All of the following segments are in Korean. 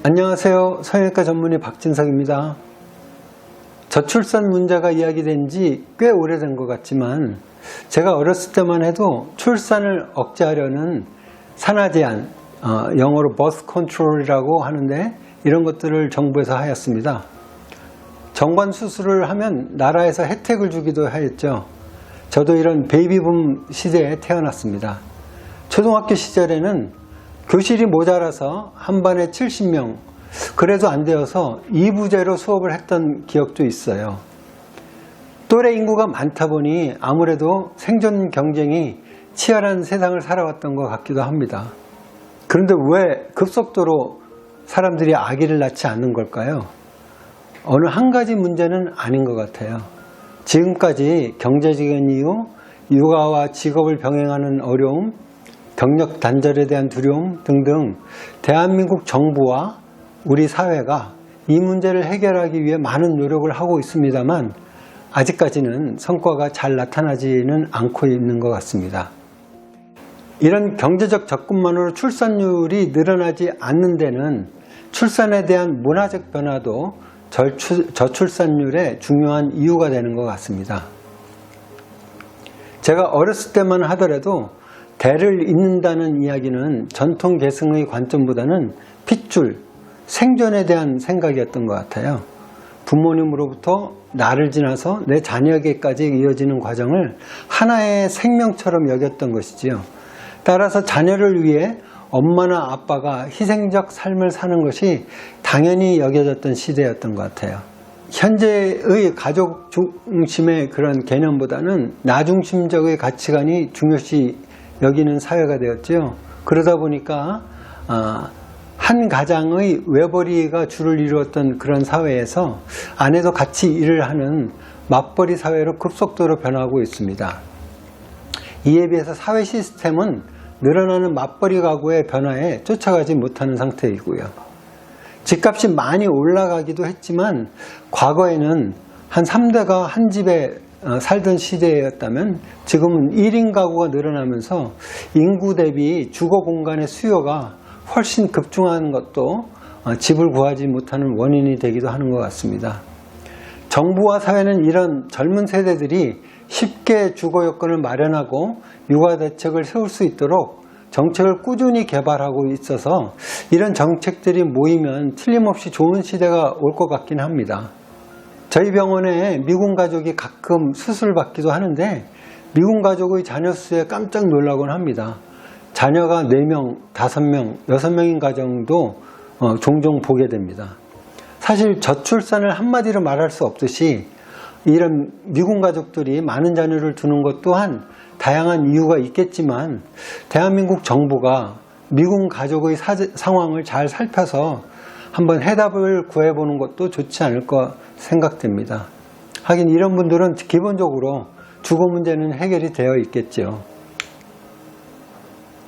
안녕하세요. 성형외과 전문의 박진석입니다. 저출산 문제가 이야기된 지 꽤 오래된 것 같지만 제가 어렸을 때만 해도 출산을 억제하려는 산하 제한, 영어로 birth control이라고 하는데 이런 것들을 정부에서 하였습니다. 정관 수술을 하면 나라에서 혜택을 주기도 하였죠. 저도 이런 베이비붐 시대에 태어났습니다. 초등학교 시절에는 교실이 모자라서 한 반에 70명, 그래도 안 되어서 2부제로 수업을 했던 기억도 있어요. 또래 인구가 많다 보니 아무래도 생존 경쟁이 치열한 세상을 살아왔던 것 같기도 합니다. 그런데 왜 급속도로 사람들이 아기를 낳지 않는 걸까요? 어느 한 가지 문제는 아닌 것 같아요. 지금까지 경제적인 이유, 육아와 직업을 병행하는 어려움, 경력 단절에 대한 두려움 등등 대한민국 정부와 우리 사회가 이 문제를 해결하기 위해 많은 노력을 하고 있습니다만 아직까지는 성과가 잘 나타나지는 않고 있는 것 같습니다. 이런 경제적 접근만으로 출산율이 늘어나지 않는 데는 출산에 대한 문화적 변화도 저출산율의 중요한 이유가 되는 것 같습니다. 제가 어렸을 때만 하더라도 대를 잇는다는 이야기는 전통 계승의 관점보다는 핏줄, 생존에 대한 생각이었던 것 같아요. 부모님으로부터 나를 지나서 내 자녀에게까지 이어지는 과정을 하나의 생명처럼 여겼던 것이지요. 따라서 자녀를 위해 엄마나 아빠가 희생적 삶을 사는 것이 당연히 여겨졌던 시대였던 것 같아요. 현재의 가족 중심의 그런 개념보다는 나 중심적의 가치관이 중요시 여기는 사회가 되었죠. 그러다 보니까 한 가장의 외벌이가 주를 이루었던 그런 사회에서 아내도 같이 일을 하는 맞벌이 사회로 급속도로 변하고 있습니다. 이에 비해서 사회 시스템은 늘어나는 맞벌이 가구의 변화에 쫓아가지 못하는 상태이고요. 집값이 많이 올라가기도 했지만 과거에는 한 3대가 한 집에 살던 시대였다면 지금은 1인 가구가 늘어나면서 인구 대비 주거 공간의 수요가 훨씬 급증하는 것도 집을 구하지 못하는 원인이 되기도 하는 것 같습니다. 정부와 사회는 이런 젊은 세대들이 쉽게 주거 여건을 마련하고 육아 대책을 세울 수 있도록 정책을 꾸준히 개발하고 있어서 이런 정책들이 모이면 틀림없이 좋은 시대가 올 것 같긴 합니다. 저희 병원에 미군 가족이 가끔 수술 받기도 하는데 미군 가족의 자녀 수에 깜짝 놀라곤 합니다. 자녀가 4명, 5명, 6명인 가정도 종종 보게 됩니다. 사실 저출산을 한마디로 말할 수 없듯이 이런 미군 가족들이 많은 자녀를 두는 것 또한 다양한 이유가 있겠지만 대한민국 정부가 미군 가족의 상황을 잘 살펴서 한번 해답을 구해보는 것도 좋지 않을까 생각됩니다. 하긴 이런 분들은 기본적으로 주거 문제는 해결이 되어 있겠죠.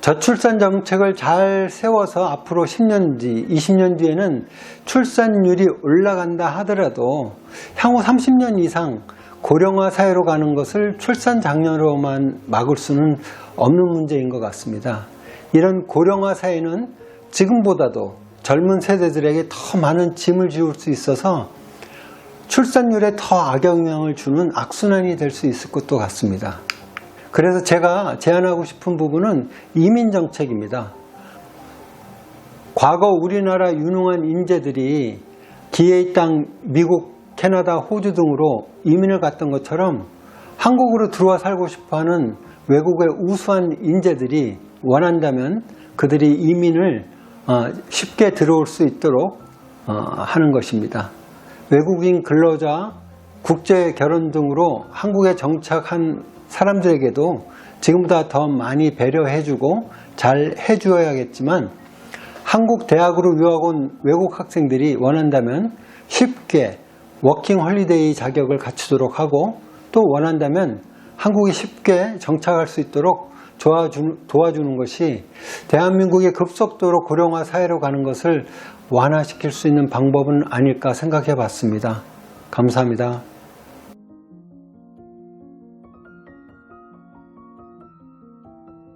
저출산 정책을 잘 세워서 앞으로 10년 뒤, 20년 뒤에는 출산율이 올라간다 하더라도 향후 30년 이상 고령화 사회로 가는 것을 출산 장려로만 막을 수는 없는 문제인 것 같습니다. 이런 고령화 사회는 지금보다도 젊은 세대들에게 더 많은 짐을 지울 수 있어서 출산율에 더 악영향을 주는 악순환이 될 수 있을 것도 같습니다. 그래서 제가 제안하고 싶은 부분은 이민정책입니다. 과거 우리나라 유능한 인재들이 기회의 땅 미국, 캐나다, 호주 등으로 이민을 갔던 것처럼 한국으로 들어와 살고 싶어하는 외국의 우수한 인재들이 원한다면 그들이 이민을 쉽게 들어올 수 있도록 하는 것입니다. 외국인 근로자, 국제 결혼 등으로 한국에 정착한 사람들에게도 지금보다 더 많이 배려해주고 잘 해주어야겠지만 한국 대학으로 유학 온 외국 학생들이 원한다면 쉽게 워킹 홀리데이 자격을 갖추도록 하고 또 원한다면 한국에 쉽게 정착할 수 있도록 도와주는 것이 대한민국의 급속도로 고령화 사회로 가는 것을 완화시킬 수 있는 방법은 아닐까 생각해 봤습니다. 감사합니다.